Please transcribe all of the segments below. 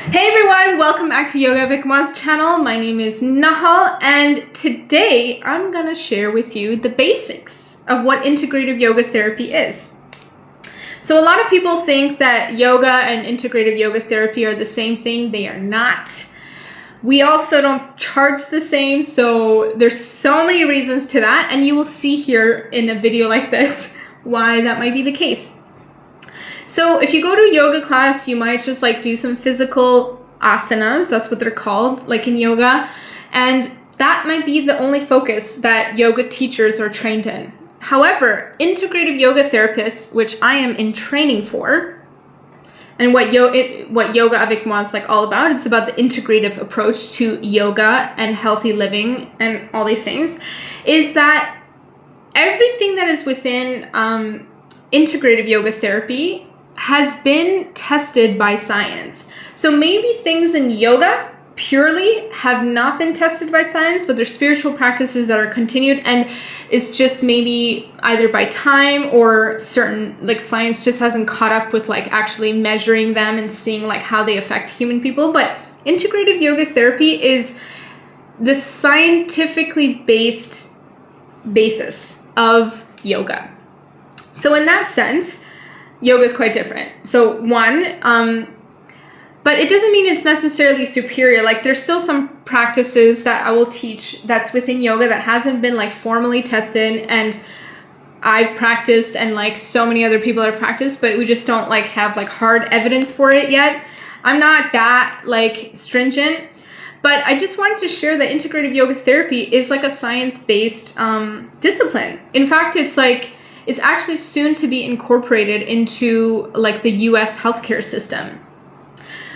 Hey everyone, welcome back to Yoga Avec Moi's channel. My name is Nahal, and today I'm gonna share with you the basics of what integrative yoga therapy is. So a lot of people think that yoga and integrative yoga therapy are the same thing. They are not. We also don't charge the same, so there's so many reasons to that, and you will see here in a video like this why that might be the case. So if you go to a yoga class, you might just like do some physical asanas, that's what they're called, like in yoga, and that might be the only focus that yoga teachers are trained in. However, integrative yoga therapists, which I am in training for, and what Yoga Avec Moi is like all about, it's about the integrative approach to yoga and healthy living and all these things, is that everything that is within integrative yoga therapy has been tested by science. So maybe things in yoga purely have not been tested by science, but they're spiritual practices that are continued, and it's just maybe either by time or certain, like, science just hasn't caught up with like actually measuring them and seeing like how they affect human people. But integrative yoga therapy is the scientifically based basis of yoga. So in that sense, yoga is quite different. So but it doesn't mean it's necessarily superior. Like, there's still some practices that I will teach that's within yoga that hasn't been like formally tested, and I've practiced and like so many other people have practiced, but we just don't like have like hard evidence for it yet. I'm not that like stringent, but I just wanted to share that integrative yoga therapy is like a science-based discipline. In fact, it's actually soon to be incorporated into like the US healthcare system,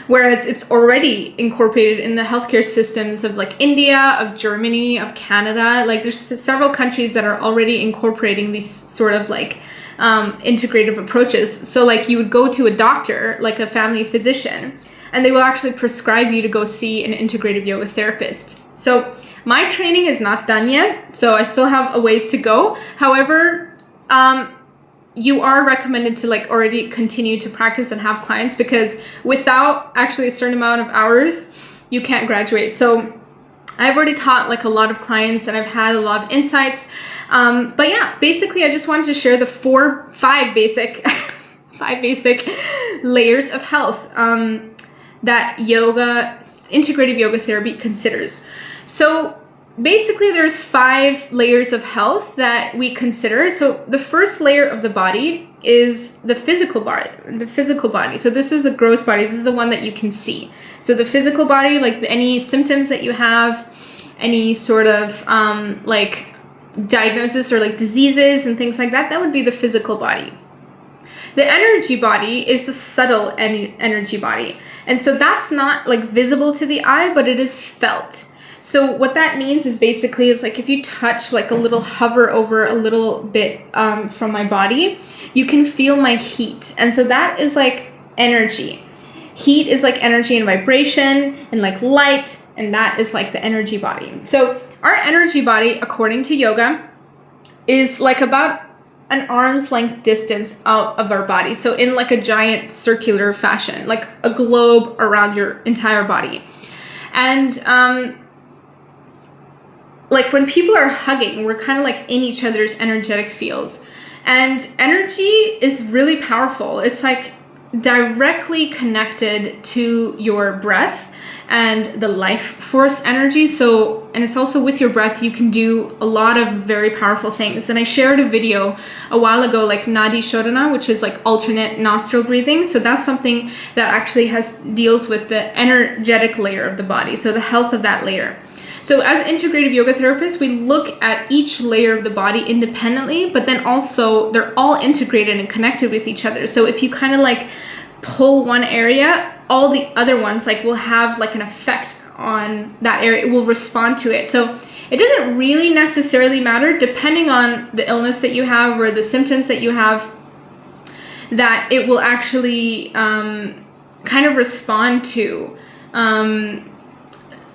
whereas it's already incorporated in the healthcare systems of like India, of Germany, of Canada. Like, there's several countries that are already incorporating these sort of like integrative approaches. So like, you would go to a doctor, like a family physician, and they will actually prescribe you to go see an integrative yoga therapist. So my training is not done yet, so I still have a ways to go. However, you are recommended to like already continue to practice and have clients, because without actually a certain amount of hours, you can't graduate. So I've already taught like a lot of clients and I've had a lot of insights. But yeah, basically I just wanted to share the five basic layers of health that integrative yoga therapy considers. So basically, there's 5 layers of health that we consider. So the first layer of the body is the physical body. So this is the gross body. This is the one that you can see. So the physical body, like any symptoms that you have, any sort of like diagnosis or like diseases and things like that, that would be the physical body. The energy body is the subtle energy body. And so that's not like visible to the eye, but it is felt. So what that means is basically, it's like if you touch, like a little hover over a little bit from my body, you can feel my heat. And so that is like energy. Heat is like energy and vibration and like light, and that is like the energy body. So our energy body, according to yoga, is like about an arm's length distance out of our body. So in like a giant circular fashion, like a globe around your entire body. And like when people are hugging, we're kind of like in each other's energetic fields. And energy is really powerful. It's like directly connected to your breath and the life force energy. So, and it's also with your breath, you can do a lot of very powerful things. And I shared a video a while ago, like Nadi Shodhana, which is like alternate nostril breathing. So that's something that actually deals with the energetic layer of the body. So the health of that layer. So as integrative yoga therapists, we look at each layer of the body independently, but then also they're all integrated and connected with each other. So if you kind of like pull one area, all the other ones like will have like an effect on that area. It will respond to it. So it doesn't really necessarily matter, depending on the illness that you have or the symptoms that you have, that it will actually kind of respond to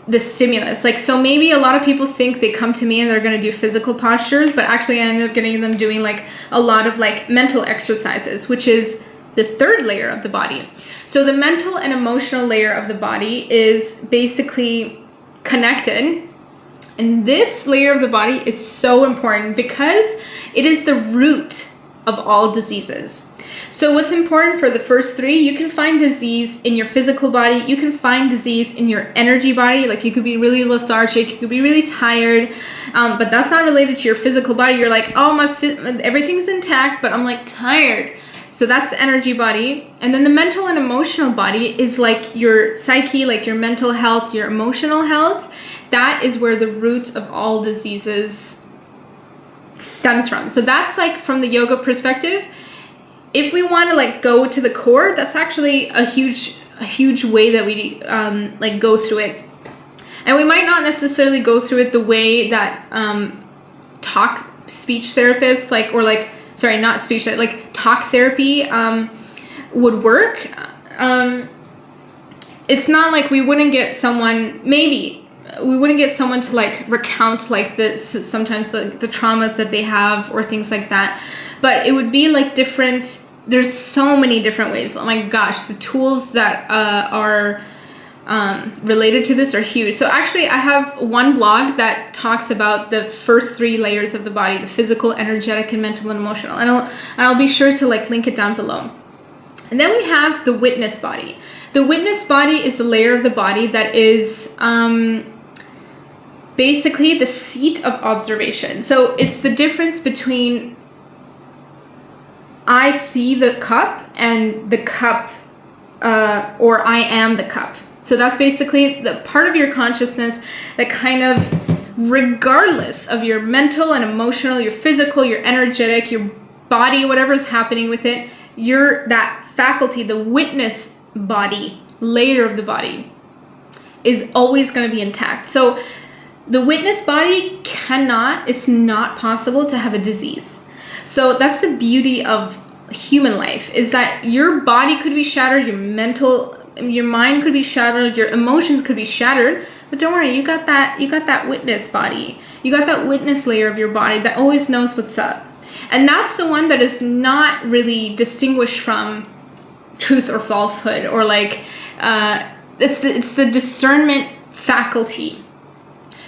the stimulus. Like, so maybe a lot of people think they come to me and they're going to do physical postures, but actually I end up getting them doing like a lot of like mental exercises, which is the third layer of the body. So the mental and emotional layer of the body is basically connected. And this layer of the body is so important because it is the root of all diseases. So what's important for the first three, you can find disease in your physical body, you can find disease in your energy body, like you could be really lethargic, you could be really tired, but that's not related to your physical body. You're like, oh, everything's intact, but I'm like tired. So that's the energy body. And then the mental and emotional body is like your psyche, like your mental health, your emotional health. That is where the root of all diseases stems from. So that's like from the yoga perspective. If we want to like go to the core, that's actually a huge way that we like go through it. And we might not necessarily go through it the way that speech therapists talk therapy would work. It's not like we wouldn't get someone, we wouldn't get someone to like recount like sometimes the traumas that they have or things like that, but it would be like different. There's so many different ways. Oh my gosh, the tools that are related to this are huge. So actually I have one blog that talks about the first three layers of the body, the physical, energetic, and mental and emotional. And I'll be sure to like link it down below. And then we have the witness body. The witness body is the layer of the body that is basically the seat of observation. So it's the difference between I see the cup and the cup, or I am the cup. So that's basically the part of your consciousness that kind of, regardless of your mental and emotional, your physical, your energetic, your body, whatever's happening with it, that faculty, the witness body, layer of the body, is always going to be intact. So the witness body it's not possible to have a disease. So that's the beauty of human life, is that your body could be shattered, your mind could be shattered, your emotions could be shattered, but don't worry, you got that witness body. You got that witness layer of your body that always knows what's up. And that's the one that is not really distinguished from truth or falsehood, or like it's the discernment faculty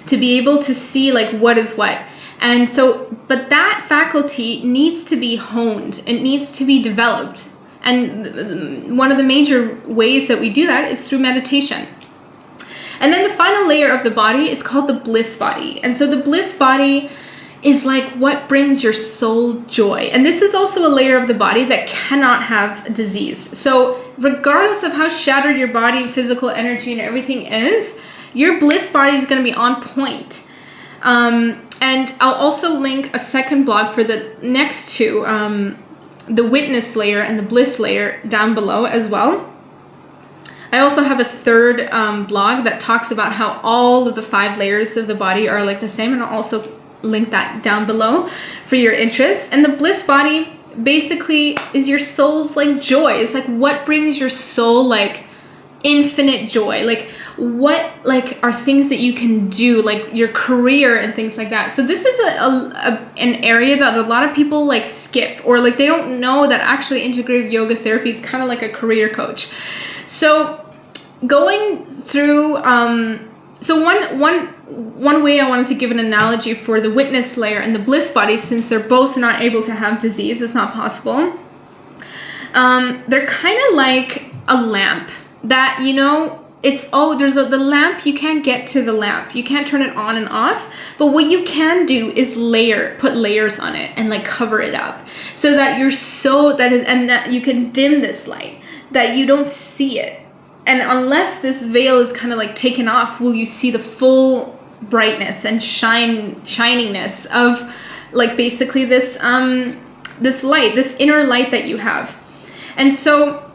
to be able to see like what is what. And so, but that faculty needs to be honed, it needs to be developed. And one of the major ways that we do that is through meditation. And then the final layer of the body is called the bliss body. And so the bliss body is like what brings your soul joy. And this is also a layer of the body that cannot have disease. So regardless of how shattered your body, physical energy, and everything is, your bliss body is going to be on point. And I'll also link a second blog for the next two, the witness layer and the bliss layer, down below as well. I also have a third blog that talks about how all of the 5 layers of the body are like the same, and I'll also link that down below for your interest. And the bliss body basically is your soul's like joy. It's like what brings your soul like infinite joy, like what like are things that you can do, like your career and things like that. So this is an area that a lot of people like skip, or like they don't know that actually integrative yoga therapy is kind of like a career coach. So going through so one way I wanted to give an analogy for the witness layer and the bliss body, since they're both not able to have disease, it's not possible. They're kind of like a lamp that, you know, there's the lamp, you can't get to the lamp, you can't turn it on and off, but what you can do is put layers on it and like cover it up, so that that you can dim this light, that you don't see it. And unless this veil is kind of like taken off, will you see the full brightness and shiningness of like basically this light, this inner light that you have. And so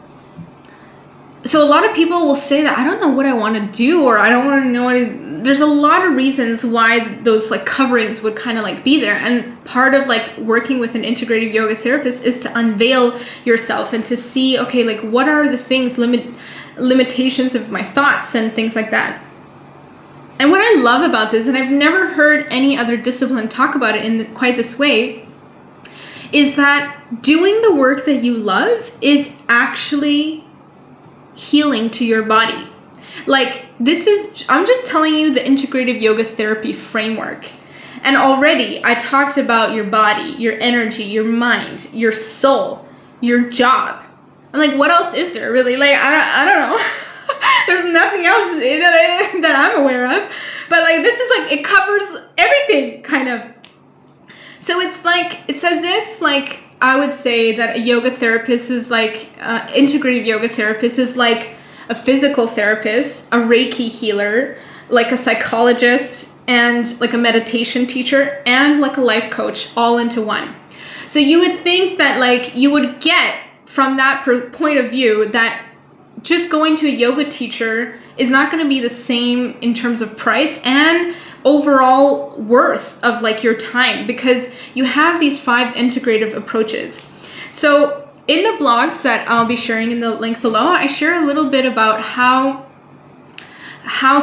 a lot of people will say that I don't know what I want to do, or I don't want to know there's a lot of reasons why those like coverings would kind of like be there. And part of like working with an integrative yoga therapist is to unveil yourself and to see, okay, like what are the things, limitations of my thoughts and things like that. And what I love about this, and I've never heard any other discipline talk about it in quite this way, is that doing the work that you love is actually healing to your body. Like, I'm just telling you the integrative yoga therapy framework. And already I talked about your body, your energy, your mind, your soul, your job. I'm like, what else is there really? Like, I don't know. There's nothing else that I'm aware of. But like, this is like, it covers everything kind of. So it's like, it's as if like, I would say that a yoga therapist is like, integrative yoga therapist is like a physical therapist, a Reiki healer, like a psychologist, and like a meditation teacher, and like a life coach all into one. So you would think that like you would get from that point of view that just going to a yoga teacher is not going to be the same in terms of price and overall worth of like your time, because you have these 5 integrative approaches. So in the blogs that I'll be sharing in the link below, I share a little bit about how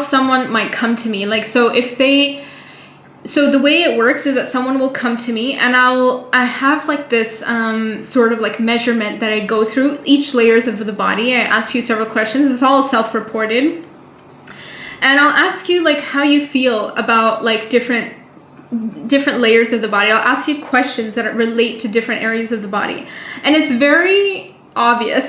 someone might come to me. Like, so the way it works is that someone will come to me, and I have like this sort of like measurement that I go through each layers of the body. I ask you several questions. It's all self-reported. And I'll ask you like how you feel about like different layers of the body. I'll ask you questions that relate to different areas of the body. And it's very obvious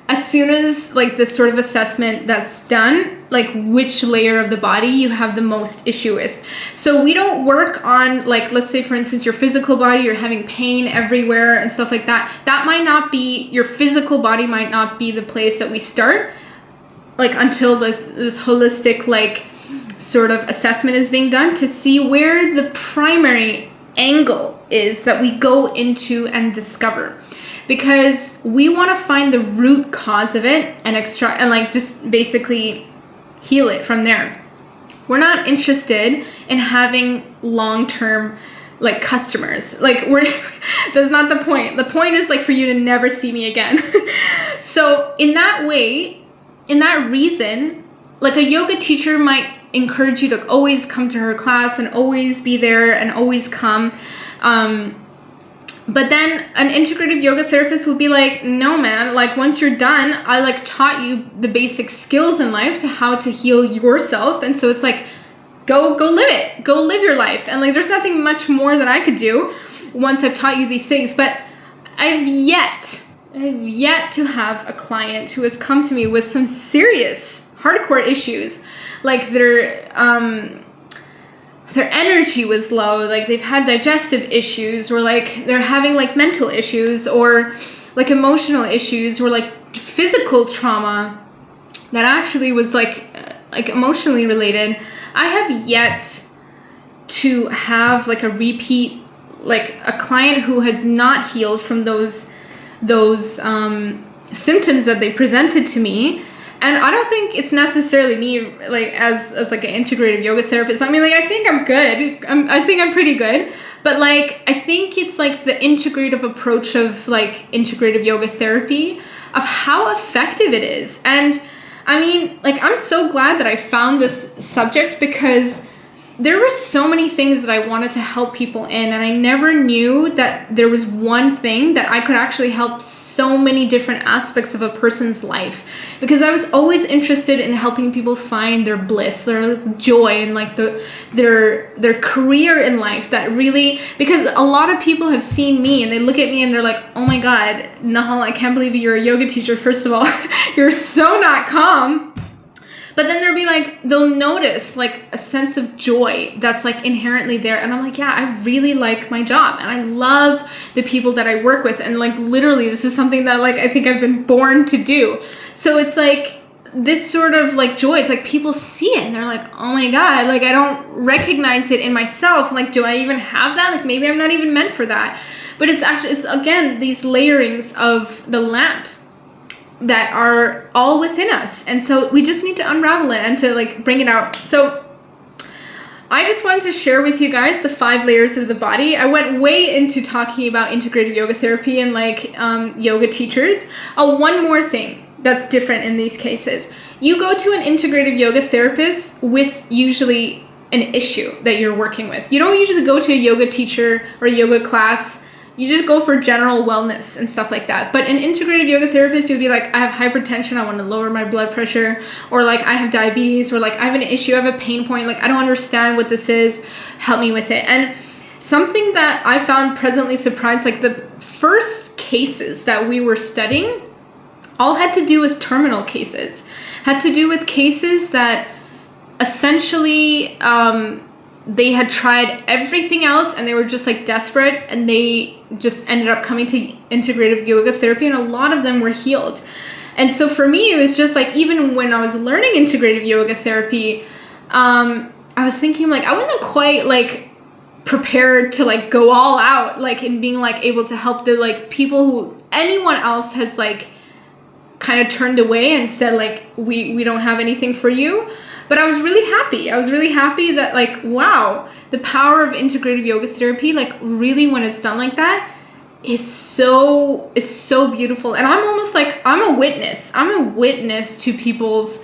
as soon as like this sort of assessment that's done, like which layer of the body you have the most issue with. So we don't work on like, let's say for instance, your physical body, you're having pain everywhere and stuff like that. That might not be, your physical body might not be the place that we start, like until this holistic like sort of assessment is being done to see where the primary angle is that we go into and discover, because we want to find the root cause of it and extract and like just basically heal it from there. We're not interested in having long-term like customers. Like that's not the point. The point is like for you to never see me again. So in that way, in that reason, like a yoga teacher might encourage you to always come to her class and always be there and always come. But then an integrative yoga therapist would be like, no man, like once you're done, I like taught you the basic skills in life to how to heal yourself. And so it's like, go live it, go live your life. And like, there's nothing much more that I could do once I've taught you these things. But I've yet to have a client who has come to me with some serious hardcore issues. Like their energy was low, like they've had digestive issues, or like they're having like mental issues, or like emotional issues, or like physical trauma that actually was like emotionally related. I have yet to have like a repeat, like a client who has not healed from those symptoms that they presented to me. And I don't think it's necessarily me, like as like an integrative yoga therapist. I mean, like I think I'm good. I think I'm pretty good. But like I think it's like the integrative approach of like integrative yoga therapy, of how effective it is. And I mean, like I'm so glad that I found this subject, because there were so many things that I wanted to help people in, and I never knew that there was one thing that I could actually help so many different aspects of a person's life, because I was always interested in helping people find their bliss, their joy, and like their career in life. That really, because a lot of people have seen me and they look at me and they're like, oh my God, Nahal, I can't believe you're a yoga teacher. First of all, you're so not calm. But then they'll notice like a sense of joy that's like inherently there. And I'm like, yeah, I really like my job and I love the people that I work with. And like, literally, this is something that like, I think I've been born to do. So it's like this sort of like joy. It's like people see it and they're like, oh my God, like I don't recognize it in myself. Like, do I even have that? Like maybe I'm not even meant for that. But it's again, these layerings of the lamp that are all within us. And so we just need to unravel it and to like bring it out. So I just wanted to share with you guys the 5 layers of the body. I went way into talking about integrative yoga therapy and like yoga teachers. One more thing that's different in these cases. You go to an integrative yoga therapist with usually an issue that you're working with. You don't usually go to a yoga teacher or a yoga class you just go for general wellness and stuff like that. But an integrative yoga therapist, you'll be like, I have hypertension, I want to lower my blood pressure, or like I have diabetes, or like I have an issue, I have a pain point, like I don't understand what this is, help me with it. And something that I found presently surprised, like the first cases that we were studying all had to do with terminal cases, had to do with cases that essentially they had tried everything else and they were just like desperate, and they just ended up coming to integrative yoga therapy, and a lot of them were healed. And so for me, it was just like, even when I was learning integrative yoga therapy, I was thinking like, I wasn't quite like prepared to like go all out, like in being like able to help the like people who anyone else has like kind of turned away and said like, we don't have anything for you. But I was really happy. I was really happy that like, wow, the power of integrative yoga therapy, like really when it's done like that, is so beautiful. And I'm almost like, I'm a witness to people's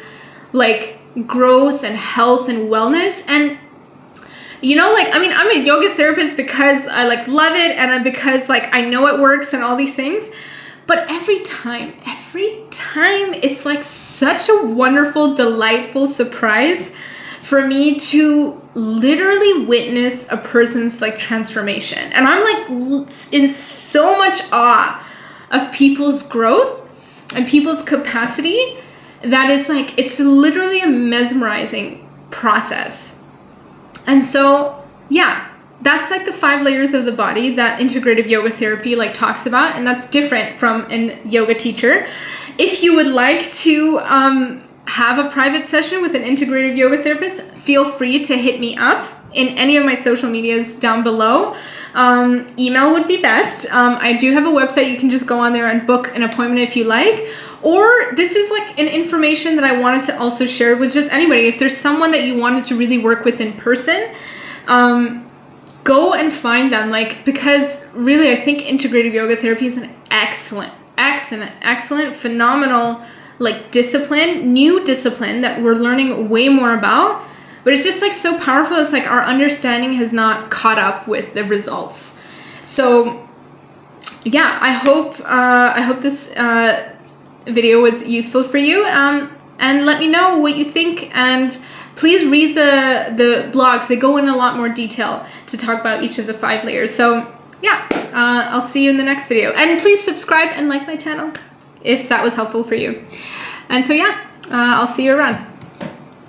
like growth and health and wellness. And you know, like, I mean, I'm a yoga therapist because I like love it, and because like I know it works and all these things. But every time, it's like such a wonderful, delightful surprise for me to literally witness a person's like transformation. And I'm like in so much awe of people's growth and people's capacity that is like, it's literally a mesmerizing process. And so, yeah, that's like the 5 layers of the body that integrative yoga therapy like talks about, and that's different from a yoga teacher. If you would like to have a private session with an integrative yoga therapist, feel free to hit me up in any of my social medias down below. Email would be best. I do have a website. You can just go on there and book an appointment if you like. Or this is like an information that I wanted to also share with just anybody. If there's someone that you wanted to really work with in person, go and find them, like, because really I think integrative yoga therapy is an excellent, phenomenal like discipline, new discipline that we're learning way more about, but it's just like so powerful. It's like our understanding has not caught up with the results. So yeah, I hope this video was useful for you, and let me know what you think, and please read the blogs. They go in a lot more detail to talk about each of the 5 layers. So yeah, I'll see you in the next video. And please subscribe and like my channel if that was helpful for you. And so yeah, I'll see you around.